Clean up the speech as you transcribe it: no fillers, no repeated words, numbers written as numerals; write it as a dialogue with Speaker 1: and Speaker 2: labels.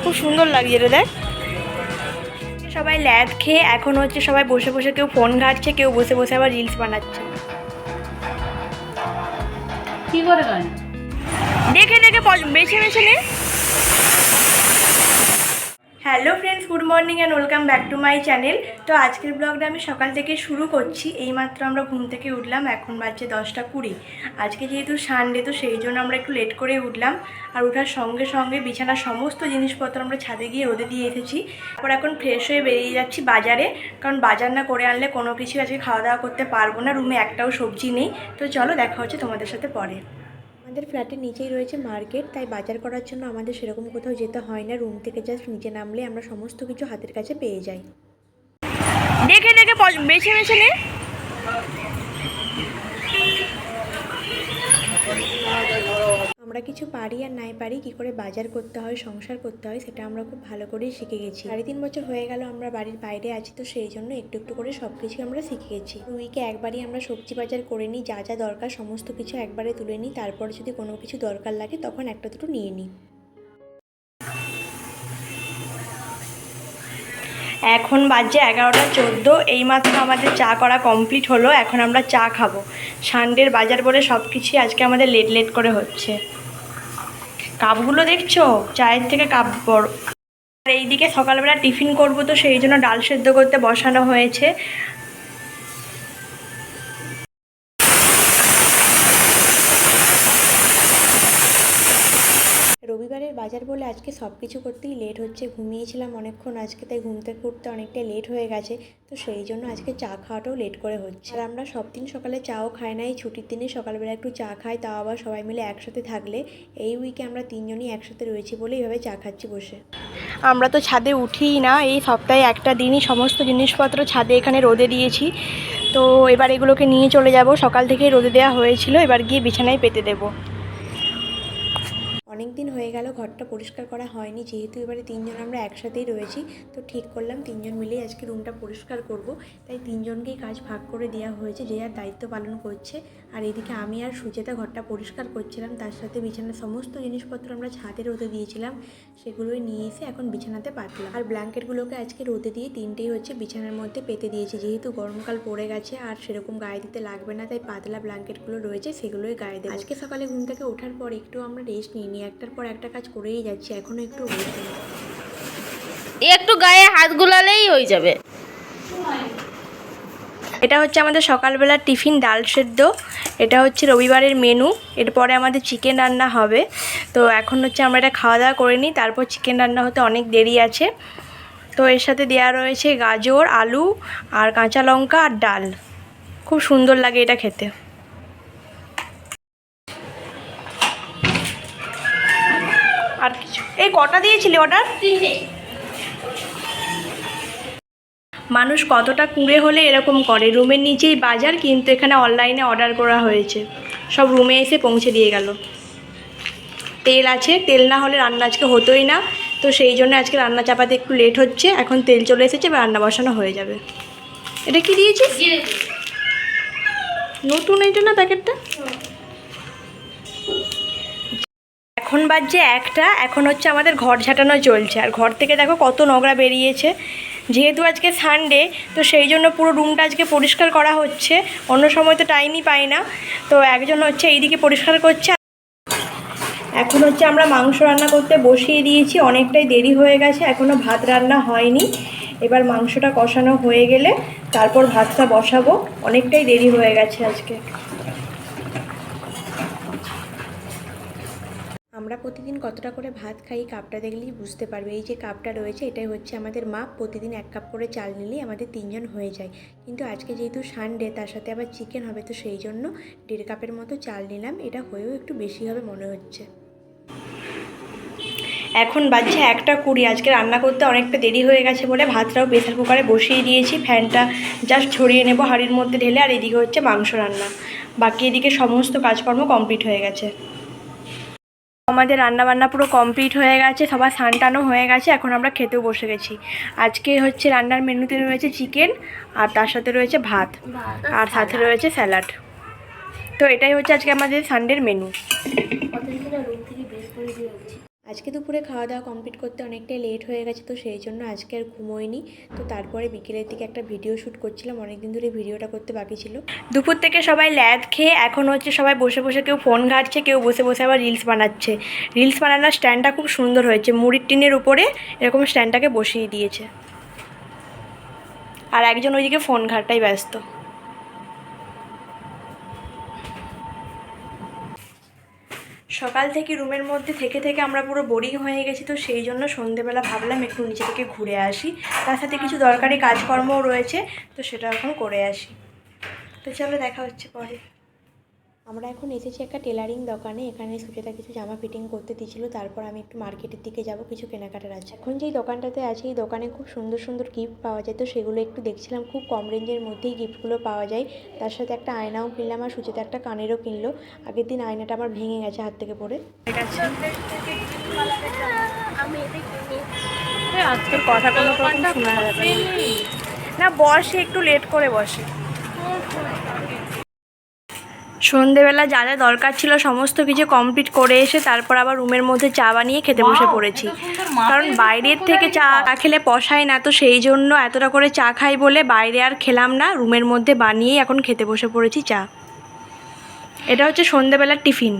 Speaker 1: খুব সুন্দর লাগছে রে। দেখ সবাই ল্যাদ খেয়ে এখন হচ্ছে সবাই বসে বসে কেউ ফোন ঘাটছে, কেউ বসে বসে আবার রিলস বানাচ্ছে।
Speaker 2: কি করে গান
Speaker 1: দেখে দেখে বেছে বেছে নে। Hello friends, good morning and welcome back to my channel. তো আজকের ব্লগটা আমি সকাল থেকে শুরু করছি। এইমাত্র আমরা ঘুম থেকে উঠলাম, এখন বাজছে 10:20। আজকে যেহেতু সানডে, তো সেই জন্য আমরা একটু লেট করে উঠলাম। আর ওঠার সঙ্গে সঙ্গে বিছানার সমস্ত জিনিসপত্র আমরা ছাদে গিয়ে রোদে দিয়ে এসেছি। তারপর এখন ফ্রেশ হয়ে বেরিয়ে যাচ্ছি বাজারে, কারণ বাজার না করে আনলে কোনো কিছু আজকে খাওয়া দাওয়া করতে পারবো না। রুমে একটাও সবজি নেই। তো চলো দেখা হচ্ছে তোমাদের সাথে পরে। আমাদের ফ্ল্যাটের নিচেই রয়েছে মার্কেট, তাই বাজার করার জন্য আমাদের সেরকম কোথাও যেতে হয় না। রুম থেকে জাস্ট নিচে নামলে আমরা সমস্ত কিছু হাতের কাছে পেয়ে যাই। দেখে দেখে বেছে বেছে নে। আমরা কিছু পারি আর নাই পারি, কি করে বাজার করতে হয়, সংসার করতে হয়, সেটা আমরা খুব ভালো করেই শিখে গেছি। 3.5 বছর হয়ে গেল আমরা বাড়ির বাইরে আছি, তো সেই জন্য একটু একটু করে সব কিছু আমরা শিখে গেছি। উইকে একবারই আমরা সবজি বাজার করে নিই, যা যা দরকার সমস্ত কিছু একবারে তুলে নিই। তারপর যদি কোনো কিছু দরকার লাগে তখন একটা দুটো নিয়ে নিই। এখন বাজে 11:14। এইমাত্র আমাদের চা করা কমপ্লিট হলো। এখন আমরা চা খাবো। সানডের বাজার বলে সব কিছুই আজকে আমাদের লেট লেট করে হচ্ছে। কাপগুলো দেখছো, চায়ের থেকে কাপ বড়। আর এইদিকে সকালবেলা টিফিন করব, তো সেই জন্য ডাল সেদ্ধ করতে বসানো হয়েছে। রবিবারের বাজার বলে আজকে সব কিছু করতেই লেট হচ্ছে। ঘুমিয়েছিলাম অনেকক্ষণ আজকে, তাই ঘুম থেকে উঠতে অনেকটা লেট হয়ে গেছে। তো সেই জন্য আজকে চা খাওয়াটাও লেট করে হচ্ছে। আর আমরা সব দিন সকালে চাও খাই না, এই ছুটির দিনে সকালবেলা একটু চা খাই, তাও আবার সবাই মিলে একসাথে থাকলে। এই উইকে আমরা 3 জনই একসাথে রয়েছি বলে এইভাবে চা খাচ্ছি বসে। আমরা তো ছাদে উঠিই না, এই সপ্তাহে একটা দিনই সমস্ত জিনিসপত্র ছাদে এখানে রোদে দিয়েছি। তো এবার এগুলোকে নিয়ে চলে যাব। সকাল থেকেই রোদে দেওয়া হয়েছিল, এবার গিয়ে বিছানায় পেতে দেবো। অনেক দিন হয়ে গেল ঘরটা পরিষ্কার করা হয়নি, যেহেতু এবারে 3 জন আমরা একসাথেই রয়েছি, তো ঠিক করলাম 3 জন মিলেই আজকে রুমটা পরিষ্কার করব। তাই 3 জনকেই কাজ ভাগ করে দেওয়া হয়েছে, যে যার দায়িত্ব পালন করছে। আর এদিকে আমি আর সুচেতা ঘরটা পরিষ্কার করছিলাম, তার সাথে বিছানার সমস্ত জিনিসপত্র আমরা ছাদে রোদে দিয়েছিলাম, সেগুলোই নিয়ে এসে এখন বিছানাতে পাতলাম। আর ব্ল্যাঙ্কেটগুলোকে আজকে রোদে দিয়ে 3টেই হচ্ছে বিছানার মধ্যে পেতে দিয়েছি, যেহেতু গরমকাল পড়ে গেছে আর সেরকম গায়ে দিতে লাগবে না, তাই পাতলা ব্ল্যাঙ্কেটগুলো রয়েছে সেগুলোই গায়ে দেবো। আজকে সকালে ঘুম থেকে ওঠার পর একটু আমরা রেস্ট নিই, একটার পর একটা কাজ করেই যাচ্ছি, এখনো একটু রেস্ট নেই।
Speaker 2: একটু গায়ে হাত গুলালেই হয়ে যাবে।
Speaker 1: এটা হচ্ছে আমাদের সকালবেলার টিফিন, ডাল সেদ্ধ। এটা হচ্ছে রবিবারের মেনু। এরপরে আমাদের চিকেন রান্না হবে। তো এখন হচ্ছে আমরা এটা খাওয়া দাওয়া করে নিই, তারপর চিকেন রান্না হতে অনেক দেরি আছে। তো এর সাথে দেওয়া রয়েছে গাজর, আলু আর কাঁচা লঙ্কা আর ডাল। খুব সুন্দর লাগে এটা খেতে। আর কিছু এই কটা দিয়েছিলে অর্ডার?
Speaker 2: 3টে।
Speaker 1: মানুষ কতটা কুঁড়ে হলে এরকম করে, রুমের নিচেই বাজার, কিন্তু এখানে অনলাইনে অর্ডার করা হয়েছে, সব রুমে এসে পৌঁছে দিয়ে গেল। তেল আছে, তেল না হলে রান্না আজকে হতোই না, তো সেই জন্য আজকে রান্না চাপাতে একটু লেট হচ্ছে। এখন তেল চলে এসেছে, এবার রান্না বসানো হয়ে যাবে। এটা কি দিয়েছিস? নতুন এইটা না প্যাকেটটা? এখন বাজছে 1টা। এখন হচ্ছে আমাদের ঘর ঝাঁটানো চলছে, আর ঘর থেকে দেখো কত নোংরা বেরিয়েছে। যেহেতু আজকে সানডে, তো সেই জন্য পুরো রুমটা আজকে পরিষ্কার করা হচ্ছে। অন্য সময় তো টাইমই পাই না, তো একজন হচ্ছে এইদিকে পরিষ্কার করছে। এখন হচ্ছে আমরা মাংস রান্না করতে বসিয়ে দিয়েছি, অনেকটাই দেরি হয়ে গেছে, এখনও ভাত রান্না হয়নি। এবার মাংসটা কষানো হয়ে গেলে তারপর ভাতটা বসাবো, অনেকটাই দেরি হয়ে গেছে আজকে। আমরা প্রতিদিন কতটা করে ভাত খাই কাপটা দেখলেই বুঝতে পারবে। এই যে কাপটা রয়েছে, এটাই হচ্ছে আমাদের মাপ। প্রতিদিন 1 কাপ করে চাল নিলেই আমাদের 3 জন হয়ে যায়। কিন্তু আজকে যেহেতু সানডে, তার সাথে আবার চিকেন হবে, তো সেই জন্য 1.5 কাপের মতো চাল নিলাম। এটা হয়েও একটু বেশি হবে মনে হচ্ছে। এখন বাজছে 1:20। আজকে রান্না করতে অনেকটা দেরি হয়ে গেছে বলে ভাতটাও প্রেসার কুকারে বসিয়ে দিয়েছি। ফ্যানটা জাস্ট ছড়িয়ে নেব হাঁড়ির মধ্যে ঢেলে। আর এদিকে হচ্ছে মাংস রান্না, বাকি এদিকে সমস্ত কাজকর্ম কমপ্লিট হয়ে গেছে। আমাদের রান্নাবান্না পুরো কমপ্লিট হয়ে গেছে, সবার স্নান টানও হয়ে গেছে, এখন আমরা খেতেও বসে গেছি। আজকে হচ্ছে রান্নার মেনুতে রয়েছে চিকেন, আর তার সাথে রয়েছে ভাত, আর সাথে রয়েছে স্যালাড। তো এটাই হচ্ছে আজকে আমাদের সানডের মেনু। আজকে দুপুরে খাওয়া দাওয়া কমপ্লিট করতে অনেকটাই লেট হয়ে গেছে, তো সেই জন্য আজকে আর ঘুমোইনি। তো তারপরে বিকেলের দিকে একটা ভিডিও শ্যুট করছিলাম, অনেকদিন ধরে ভিডিওটা করতে বাকি ছিল। দুপুর থেকে সবাই ল্যাদ খেয়ে এখন হচ্ছে সবাই বসে বসে কেউ ফোন ঘাঁটছে, কেউ বসে বসে আবার রিলস বানাচ্ছে। রিলস বানানোর স্ট্যান্ডটা খুব সুন্দর হয়েছে, মুড়ির টিনের উপরে এরকম স্ট্যান্ডটাকে বসিয়ে দিয়েছে। আর একজন ওইদিকে ফোন ঘাঁটাই ব্যস্ত। সকাল থেকে রুমের মধ্যে থেকে থেকে আমরা পুরো বোরিং হয়ে গেছি, তো সেই জন্য সন্ধেবেলা ভাবলাম একটু নিচে থেকে ঘুরে আসি। তার সাথে কিছু দরকারি কাজকর্মও রয়েছে, তো সেটা এখন করে আসি। তো চলো দেখা হচ্ছে পরে। আমরা এখন এসেছি একটা টেলারিং দোকানে। এখানে সুচেতা কিছু জামা ফিটিং করতে দিয়েছিল, তারপর আমি একটু মার্কেটের দিকে যাব, কিছু কেনাকাটার আছে। এখন যেই দোকানটাতে আছি, এই দোকানে খুব সুন্দর সুন্দর গিফট পাওয়া যায়, তো সেগুলো একটু দেখছিলাম। খুব কম রেঞ্জের মধ্যেই গিফটগুলো পাওয়া যায়। তার সাথে একটা আয়নাও কিনলাম, আর সুচেতা একটা কানেরও কিনলো। আগের দিন আয়নাটা আমার ভেঙে গেছে হাত থেকে পড়ে। আজকের কথা কোনো রকম শোনা যাবে না, বসে একটু লেট করে বসে। সন্ধেবেলা যা যা দরকার ছিল সমস্ত কিছু কমপ্লিট করে এসে তারপর আবার রুমের মধ্যে চা বানিয়ে খেতে বসে পড়েছি। কারণ বাইরের থেকে চা খেলে পোষায় না, তো সেই জন্য এতটা করে চা খাই বলে বাইরে আর খেলাম না, রুমের মধ্যে বানিয়েই এখন খেতে বসে পড়েছি চা। এটা হচ্ছে সন্ধেবেলার টিফিন।